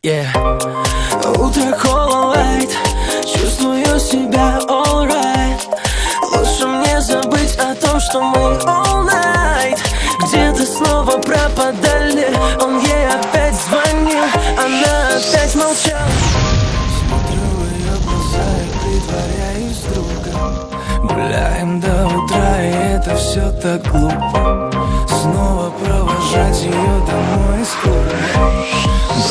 Yeah. Утро кола лайт, чувствую себя alright. Лучше мне забыть о том, что мы all night. Где-то снова пропадали, он ей опять звонил, она опять молчала. Смотрю в ее глаза и притворяюсь другом. Гуляем до утра, и это все так глупо. Снова провожать ее домой из клуба.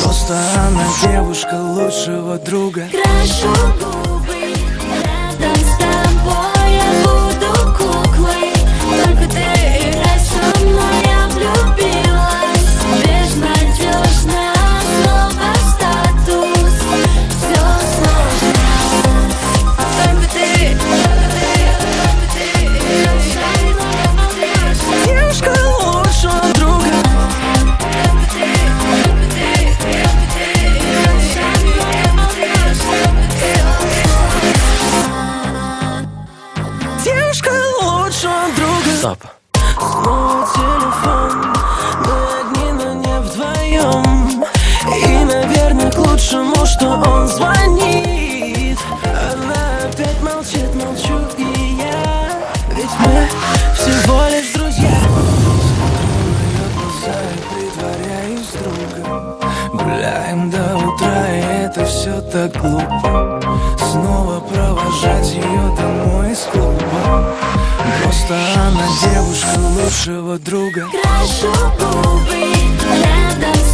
Просто она девушка лучшего друга. Крашу губы, рядом с тобой я буду куклой. Только ты играй со мной, я влюбилась. Безнадежно, снова статус. Все сложно. Только ты, девушка лучшего друга. Девушка лучшего друга. Стоп. Снова телефон, мы одни, но не вдвоем. И, наверное, к лучшему, что он звонит. Она опять молчит, молчу и я. Ведь мы всего лишь друзья. Смотрю в ее глаза и притворяюсь другом. Гуляем до утра, и это все так глупо. Снова провожать ее домой из клуба. Просто она девушка лучшего друга. крашу губы, рядом с